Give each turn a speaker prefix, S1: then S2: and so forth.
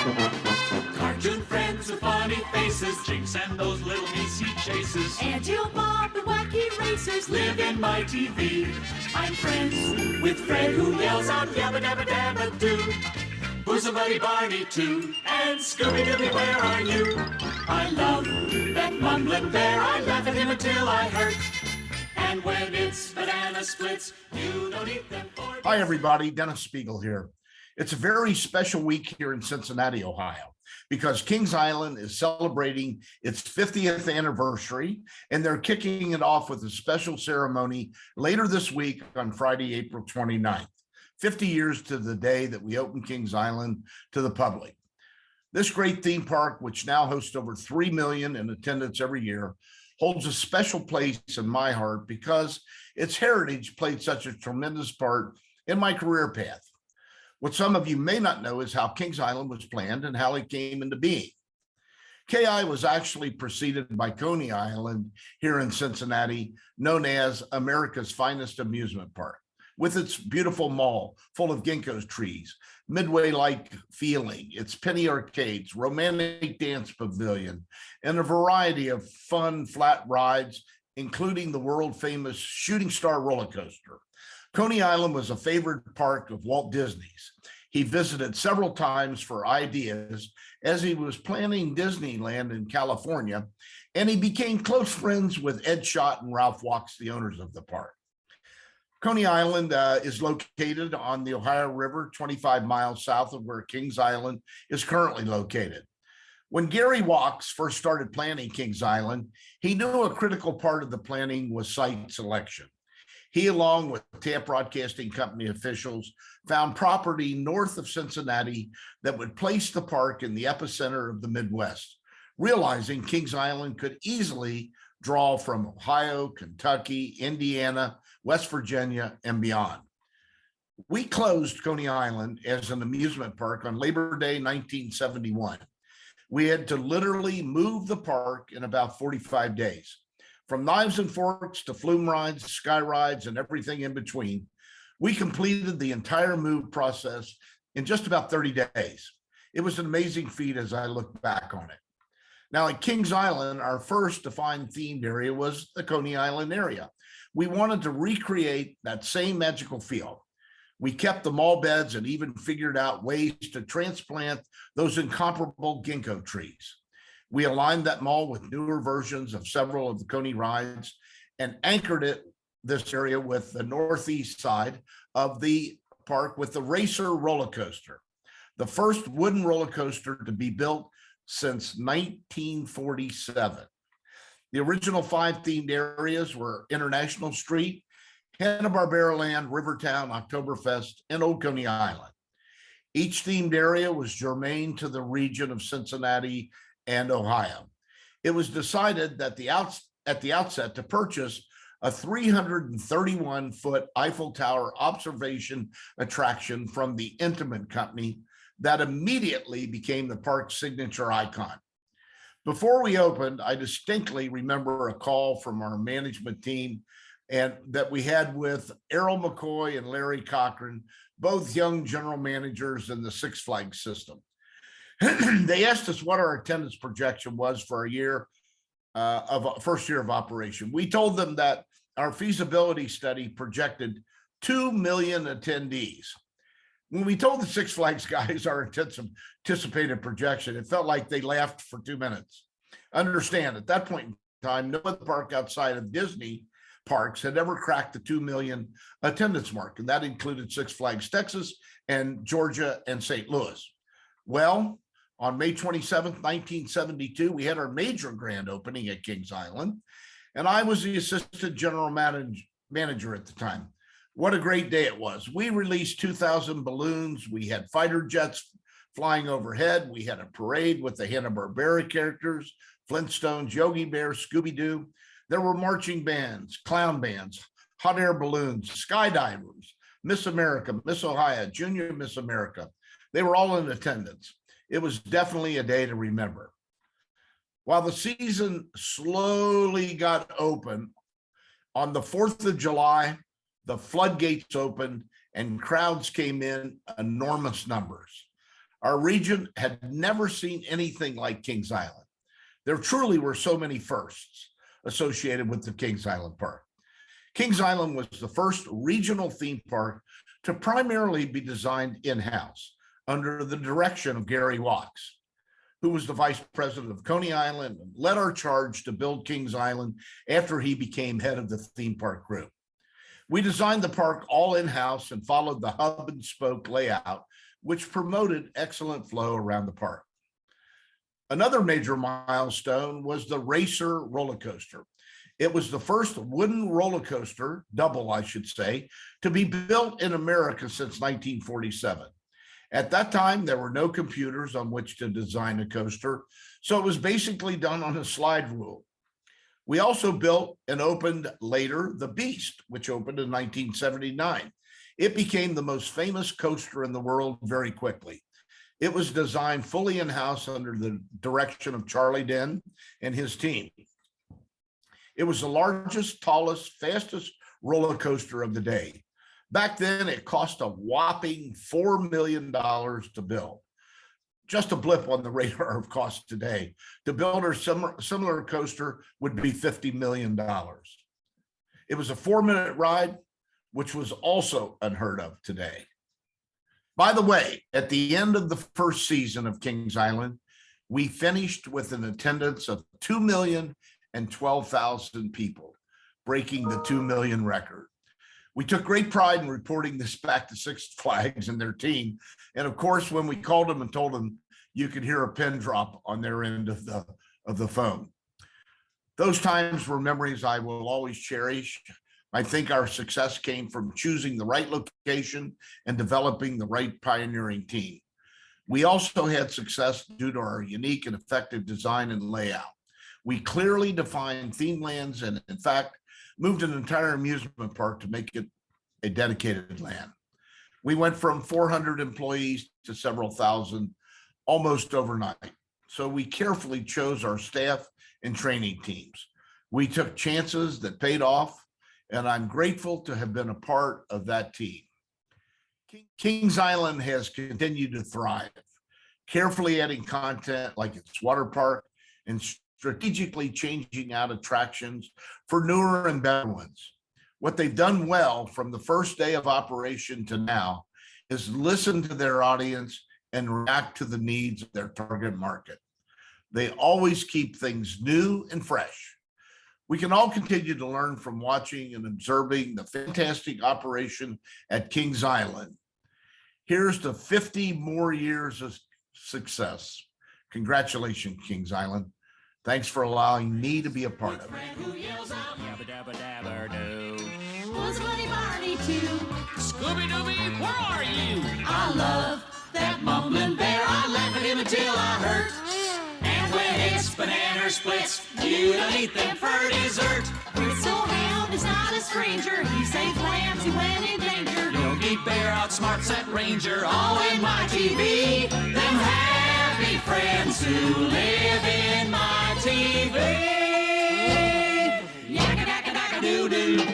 S1: Cartoon friends with funny faces, Jinx and those little geese he chases. Auntie Bob and wacky racers live in my TV. I'm friends with Fred who yells out yabba dabba dabba doo. Bosom Buddy Barney too, and Scooby Dooby where are you? I love that mumbling bear, I laugh at him until I hurt. And when it's banana splits, you don't eat them for
S2: Hi everybody, Dennis Speigel here. It's a very special week here in Cincinnati, Ohio, because Kings Island is celebrating its 50th anniversary, and they're kicking it off with a special ceremony later this week on Friday, April 29th. 50 years to the day that we opened Kings Island to the public. This great theme park, which now hosts over 3 million in attendance every year, holds a special place in my heart because its heritage played such a tremendous part in my career path. What some of you may not know is how Kings Island was planned and how it came into being. KI was actually preceded by Coney Island here in Cincinnati, known as America's finest amusement park, with its beautiful mall full of ginkgo trees, Midway-like feeling, its penny arcades, romantic dance pavilion, and a variety of fun flat rides, including the world-famous Shooting Star roller coaster. Coney Island was a favorite park of Walt Disney's. He visited several times for ideas as he was planning Disneyland in California, and he became close friends with Ed Schott and Ralph Walks, the owners of the park. Coney Island is located on the Ohio River, 25 miles south of where Kings Island is currently located. When Gary Walks first started planning Kings Island, he knew a critical part of the planning was site selection. He, along with Tampa Broadcasting Company officials, found property north of Cincinnati that would place the park in the epicenter of the Midwest, realizing Kings Island could easily draw from Ohio, Kentucky, Indiana, West Virginia, and beyond. We closed Coney Island as an amusement park on Labor Day 1971. We had to literally move the park in about 45 days. From knives and forks to flume rides, sky rides, and everything in between, we completed the entire move process in just about 30 days. It was an amazing feat as I look back on it. Now at Kings Island, our first defined themed area was the Coney Island area. We wanted to recreate that same magical feel. We kept the mall beds and even figured out ways to transplant those incomparable ginkgo trees. We aligned that mall with newer versions of several of the Coney rides and anchored this area with the northeast side of the park with the Racer roller coaster, the first wooden roller coaster to be built since 1947. The original 5 themed areas were International Street, Hanna-Barbera Land, Rivertown, Oktoberfest, and Old Coney Island. Each themed area was germane to the region of Cincinnati and Ohio. It was decided that at the outset to purchase a 331-foot Eiffel Tower observation attraction from the Intamin Company that immediately became the park's signature icon. Before we opened, I distinctly remember a call from our management team and that we had with Errol McCoy and Larry Cochran, both young general managers in the Six Flags system. They asked us what our attendance projection was for first year of operation. We told them that our feasibility study projected 2 million attendees. When we told the Six Flags guys our anticipated projection, it felt like they laughed for 2 minutes. Understand, at that point in time, no other park outside of Disney parks had ever cracked the 2 million attendance mark, and that included Six Flags Texas and Georgia and St. Louis. Well, on May 27th, 1972, we had our major grand opening at Kings Island, and I was the assistant general manager at the time. What a great day it was. We released 2,000 balloons. We had fighter jets flying overhead. We had a parade with the Hanna-Barbera characters, Flintstones, Yogi Bear, Scooby-Doo. There were marching bands, clown bands, hot air balloons, skydivers, Miss America, Miss Ohio, Junior Miss America. They were all in attendance. It was definitely a day to remember. While the season slowly got open, on the 4th of July, the floodgates opened and crowds came in enormous numbers. Our region had never seen anything like Kings Island. There truly were so many firsts associated with the Kings Island Park. Kings Island was the first regional theme park to primarily be designed in-house under the direction of Gary Wachs, who was the vice president of Coney Island and led our charge to build Kings Island after he became head of the theme park group. We designed the park all in-house and followed the hub and spoke layout, which promoted excellent flow around the park. Another major milestone was the Racer roller coaster. It was the first wooden roller coaster, double I should say, to be built in America since 1947. At that time, there were no computers on which to design a coaster, so it was basically done on a slide rule. We also built and opened later the Beast, which opened in 1979. It became the most famous coaster in the world very quickly. It was designed fully in-house under the direction of Charlie Den and his team. It was the largest, tallest, fastest roller coaster of the day. Back then, it cost a whopping $4 million to build. Just a blip on the radar of cost today. To build a similar coaster would be $50 million. It was a 4-minute ride, which was also unheard of today. By the way, at the end of the first season of Kings Island, we finished with an attendance of 2,012,000 people, breaking the 2 million record. We took great pride in reporting this back to Six Flags and their team. And of course, when we called them and told them, you could hear a pin drop on their end of the phone. Those times were memories I will always cherish. I think our success came from choosing the right location and developing the right pioneering team. We also had success due to our unique and effective design and layout. We clearly defined theme lands and, in fact, moved an entire amusement park to make it a dedicated land. We went from 400 employees to several thousand almost overnight. So we carefully chose our staff and training teams. We took chances that paid off, and I'm grateful to have been a part of that team. Kings Island has continued to thrive, carefully adding content like its water park and strategically changing out attractions for newer and better ones. What they've done well from the first day of operation to now is listen to their audience and react to the needs of their target market. They always keep things new and fresh. We can all continue to learn from watching and observing the fantastic operation at Kings Island. Here's to 50 more years of success. Congratulations, Kings Island. Thanks for allowing me to be a part of it.
S1: Scooby-Dooby, where are you? I love that mumbling bear. I laugh at him until I hurt. And when his banana splits, you don't eat them for dessert. Bristlehound is not a stranger. He saved lambs, he went in danger. Yogi Bear outsmarts that ranger, all in my TV. Them happy friends who live in my TV. Yakka-dakka-dakka-doo-doo.